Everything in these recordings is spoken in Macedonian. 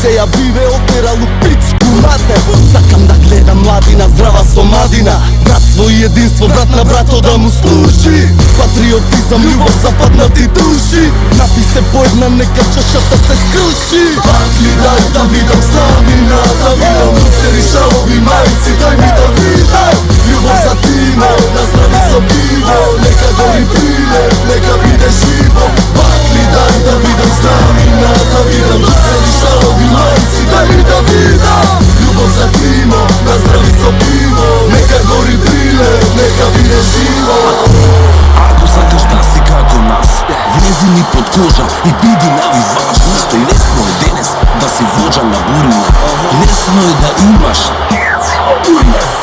се ја биве отералу пичку матер. Сакам да гледам младина здрава со мадина, братство и единство, брат на брато да му служи. Патриотизам, љубов, западнати души. Напи се по една, нека чашата се скрши. Батли, дај да видам славина, да видам русери, шалови, мајци, дај ми да видам љубов за тимо, да здрави со пиво, нека гори прилеп, нека биде живо. Батли, дај да видам славина, да видам русери, шалови, мајци, дај ми да видам љубов за тимо, да здрави со пиво, нека гори прилеп, нека биде живо. Ако сакаш да си како нас, влези ми под кожа и биди навиваш. Зашто и лесно е денес да си воджа на бурина, лесно е да имаш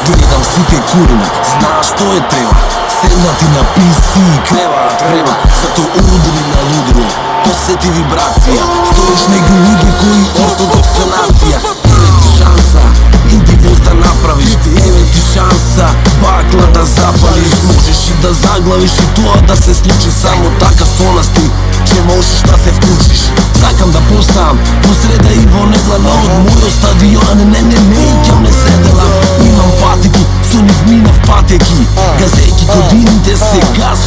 гледам сите курина, знаеш што е треба. Седнати на PC и креваат време, зато удри на лудро, осети вибрација. Стоиш него луѓе кои ортодоксна нација. Еве ти шанса, иди воз да направиш. Еве ти шанса, бакла да запалиш. Можеш и да заглавиш и тоа да се случи. Само така со нас ти, че можеш да се вклучиш. Сакам да поставам во среда и во недлана од мојот стадион. Не, ќе не седела. Имам патеки, со нив минав патеки. Газејки годините се газ